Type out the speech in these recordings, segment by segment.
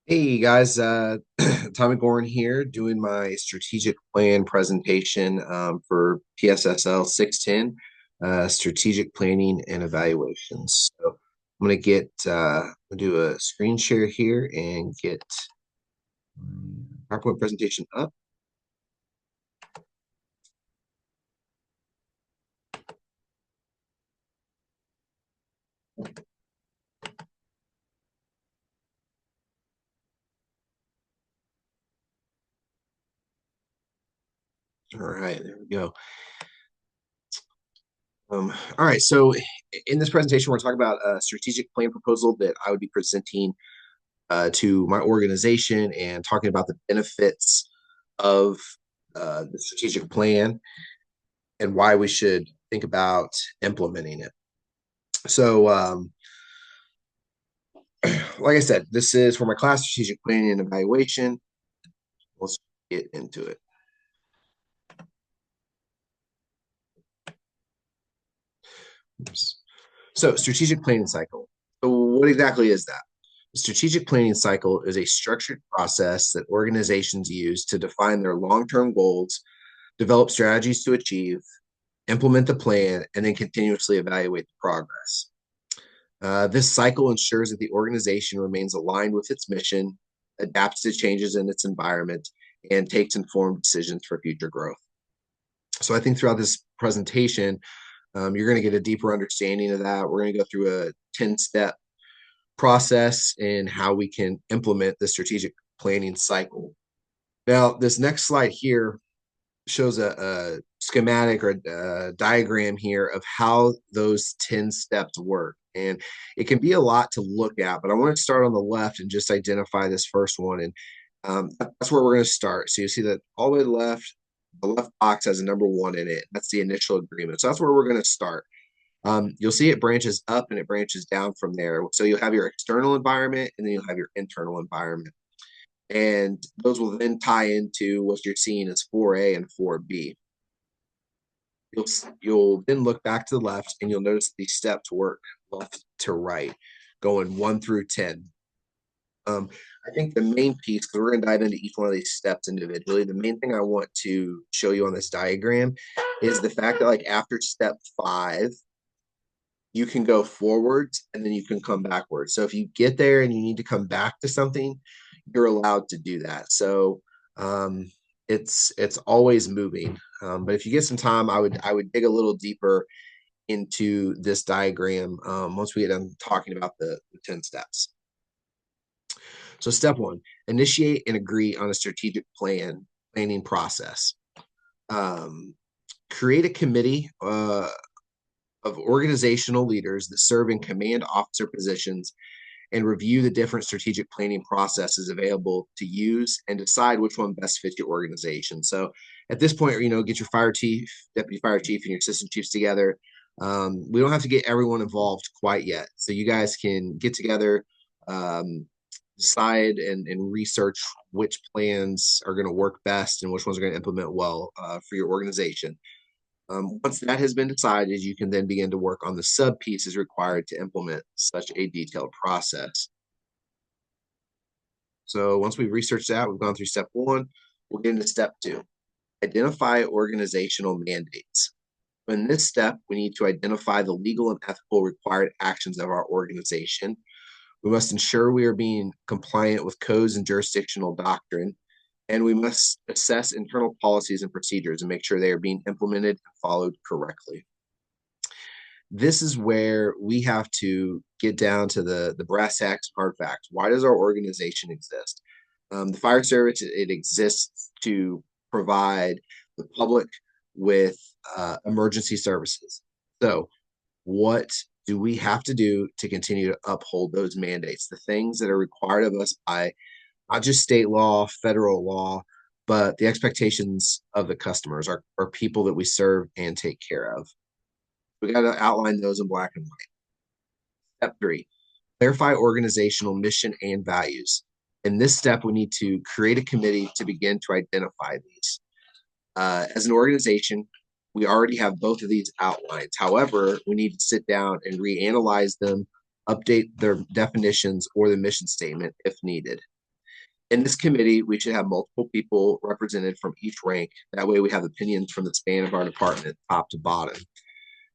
Hey guys, Tommy Gorn here doing my strategic plan presentation for PSSL 610, strategic planning and evaluations. So I'm going to do a screen share here and get PowerPoint presentation up. All right, there we go. All right, so in this presentation, we're talking about a strategic plan proposal that I would be presenting to my organization and talking about the benefits of the strategic plan and why we should think about implementing it. So, like I said, this is for my class strategic planning and evaluation. Let's get into it. Oops. So, strategic planning cycle. So, what exactly is that? The strategic planning cycle is a structured process that organizations use to define their long term goals, develop strategies to achieve, implement the plan, and then continuously evaluate the progress. This cycle ensures that the organization remains aligned with its mission, adapts to changes in its environment, and takes informed decisions for future growth. So I think throughout this presentation, you're going to get a deeper understanding of that. We're going to go through a 10-step process in how we can implement the strategic planning cycle. Now, this next slide here shows a schematic or a diagram here of how those 10 steps work. And it can be a lot to look at, but I want to start on the left and just identify this first one. And that's where we're going to start. So you see that all the way to the left box has a number one in it. That's the initial agreement. So that's where we're going to start. You'll see it branches up and it branches down from there. So you'll have your external environment and then you'll have your internal environment. And those will then tie into what you're seeing as 4A and 4B. You'll you'll then look back to the left and you'll notice these steps work left to right, going 1 through 10. I think the main piece, because we're going to dive into each one of these steps individually, the main thing I want to show you on this diagram is the fact that, like, after step 5, you can go forwards and then you can come backwards. So if you get there and you need to come back to something, you're allowed to do that. So it's always moving. But if you get some time, I would dig a little deeper into this diagram once we get done talking about the 10 steps. So step 1, initiate and agree on a strategic planning process. Um, Create a committee of organizational leaders that serve in command officer positions and review the different strategic planning processes available to use and decide which one best fits your organization. So at this point, get your fire chief, deputy fire chief, and your assistant chiefs together. We don't have to get everyone involved quite yet. So you guys can get together, decide and research which plans are going to work best and which ones are going to implement well for your organization. Once that has been decided, you can then begin to work on the sub pieces required to implement such a detailed process. So once we've researched that, we've gone through step 1, we'll get into step 2, identify organizational mandates. In this step, we need to identify the legal and ethical required actions of our organization. We must ensure we are being compliant with codes and jurisdictional doctrine, and we must assess internal policies and procedures and make sure they are being implemented and followed correctly. This is where we have to get down to the brass tacks, hard facts. Why does our organization exist? The fire service, it exists to provide the public with emergency services. So, what do we have to do to continue to uphold those mandates? The things that are required of us by not just state law, federal law, but the expectations of the customers, our people that we serve and take care of. We got to outline those in black and white. Step 3, clarify organizational mission and values. In this step, we need to create a committee to begin to identify these. As an organization, we already have both of these outlines. However, we need to sit down and reanalyze them, update their definitions or the mission statement if needed. In this committee, we should have multiple people represented from each rank. That way we have opinions from the span of our department, top to bottom.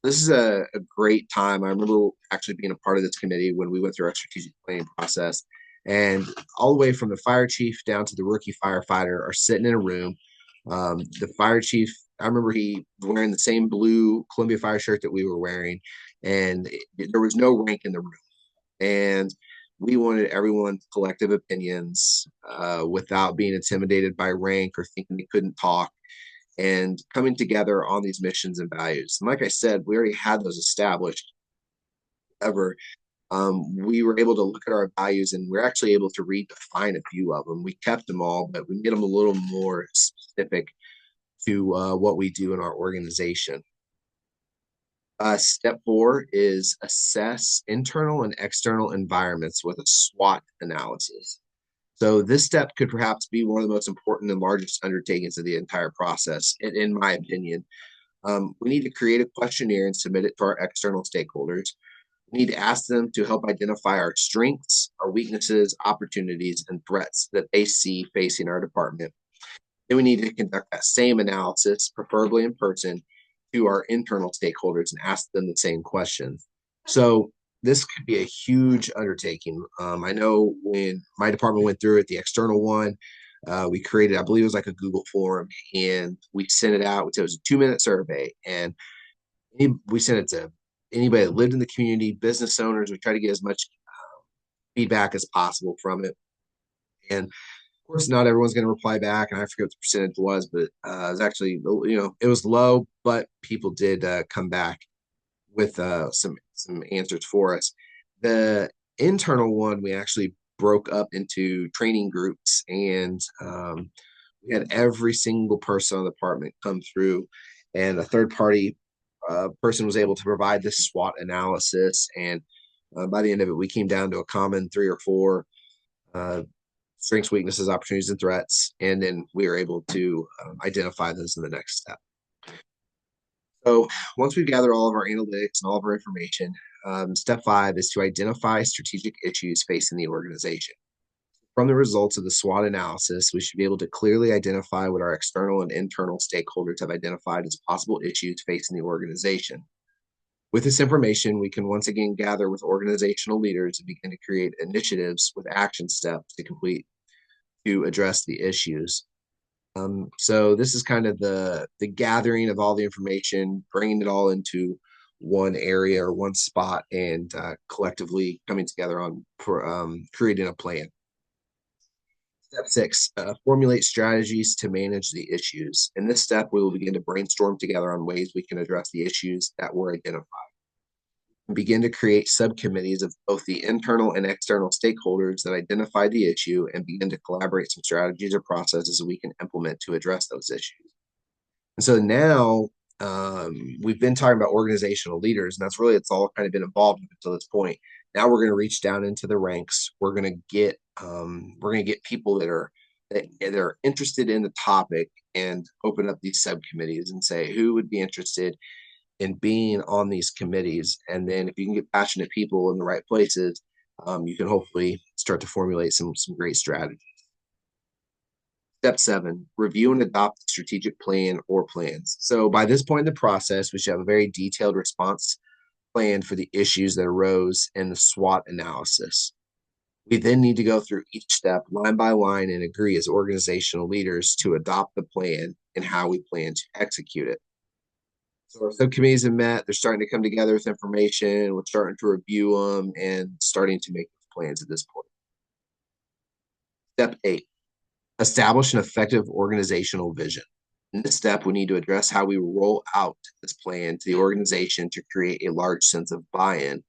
This is a great time. I remember actually being a part of this committee when we went through our strategic planning process. And all the way from the fire chief down to the rookie firefighter are sitting in a room. The fire chief, I remember he was wearing the same blue Columbia Fire shirt that we were wearing, and there was no rank in the room. And we wanted everyone's collective opinions without being intimidated by rank or thinking they couldn't talk, and coming together on these missions and values. And like I said, we already had those established. However, we were able to look at our values and we're actually able to redefine a few of them. We kept them all, but we made them a little more specific to what we do in our organization. Step 4 is assess internal and external environments with a SWOT analysis. So this step could perhaps be one of the most important and largest undertakings of the entire process, in my opinion. We need to create a questionnaire and submit it to our external stakeholders. We need to ask them to help identify our strengths, our weaknesses, opportunities, and threats that they see facing our department. Then we need to conduct that same analysis, preferably in person, to our internal stakeholders and ask them the same questions. So this could be a huge undertaking. I know when my department went through it, the external one, we created, I believe it was like a Google form, and we sent it out. It was a 2-minute survey, and we sent it to anybody that lived in the community, business owners. We try to get as much feedback as possible from it. And of course, not everyone's going to reply back, and I forget what the percentage was, but it was actually, it was low, but people did come back with some answers for us. The internal one, we actually broke up into training groups, and we had every single person on the department come through, and a third party person was able to provide this SWOT analysis. And by the end of it, we came down to a common 3 or 4 uh, strengths, weaknesses, opportunities, and threats. And then we were able to identify those in the next step. So once we gather all of our analytics and all of our information, step 5 is to identify strategic issues facing the organization. From the results of the SWOT analysis, we should be able to clearly identify what our external and internal stakeholders have identified as possible issues facing the organization. With this information, we can once again gather with organizational leaders and begin to create initiatives with action steps to complete to address the issues. So this is kind of the gathering of all the information, bringing it all into one area or one spot, and collectively coming together on creating a plan. Step 6, formulate strategies to manage the issues. In this step, we will begin to brainstorm together on ways we can address the issues that were identified. Begin to create subcommittees of both the internal and external stakeholders that identify the issue, and begin to collaborate some strategies or processes we can implement to address those issues. And so now we've been talking about organizational leaders, and it's all kind of been involved until this point. Now we're going to reach down into the ranks. We're going to get people that are interested in the topic, and open up these subcommittees and say who would be interested in being on these committees. And then if you can get passionate people in the right places, you can hopefully start to formulate some great strategies. Step 7, review and adopt a strategic plan or plans. So by this point in the process, we should have a very detailed response plan for the issues that arose in the SWOT analysis. We then need to go through each step line by line and agree as organizational leaders to adopt the plan and how we plan to execute it. So our subcommittees have met. They're starting to come together with information. We're starting to review them and starting to make plans at this point. Step 8, establish an effective organizational vision. In this step, we need to address how we roll out this plan to the organization to create a large sense of buy-in.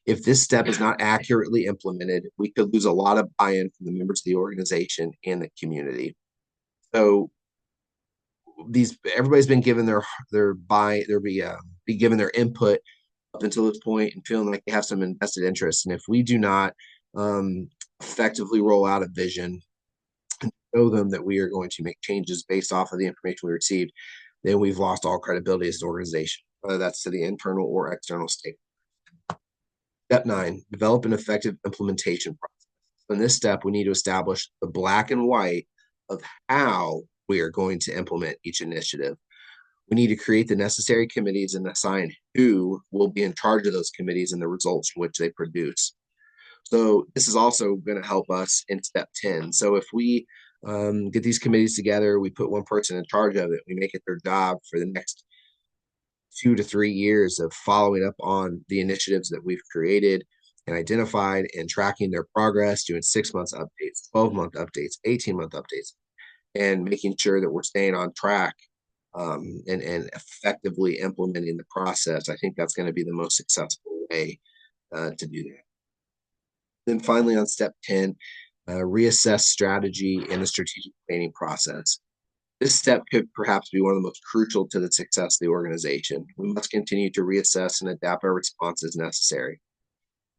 If this step is not accurately implemented, we could lose a lot of buy-in from the members of the organization and the community. So everybody's been given be given their input up until this point and feeling like they have some invested interest. And if we do not effectively roll out a vision and show them that we are going to make changes based off of the information we received, then we've lost all credibility as an organization, whether that's to the internal or external stakeholders. Step 9, develop an effective implementation process. In this step, we need to establish the black and white of how we are going to implement each initiative. We need to create the necessary committees and assign who will be in charge of those committees and the results which they produce. So this is also going to help us in step 10. So if we get these committees together, we put one person in charge of it, we make it their job for the next 2 to 3 years of following up on the initiatives that we've created and identified and tracking their progress, doing 6 months updates, 12-month updates, 18-month updates, and making sure that we're staying on track and effectively implementing the process. I think that's going to be the most successful way to do that. Then finally, on step 10, reassess strategy in the strategic planning process. This step could perhaps be one of the most crucial to the success of the organization. We must continue to reassess and adapt our response as necessary.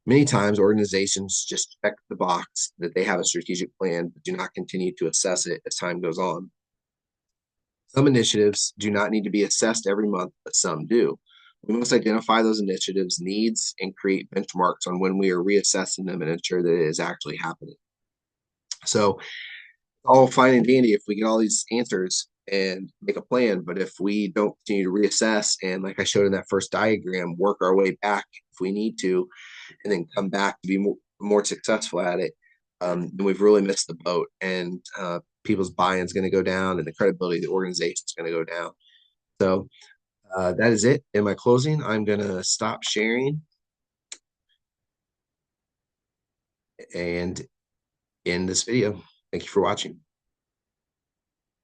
Many times, organizations just check the box that they have a strategic plan, but do not continue to assess it as time goes on. Some initiatives do not need to be assessed every month, but some do. We must identify those initiatives' needs and create benchmarks on when we are reassessing them and ensure that it is actually happening. So, all fine and dandy if we get all these answers and make a plan, but if we don't continue to reassess and, like I showed in that first diagram, work our way back if we need to, and then come back to be more successful at it, then we've really missed the boat, and people's buy-in is going to go down, and the credibility of the organization is going to go down. So that is it. In my closing, I'm going to stop sharing and end this video. Thank you for watching.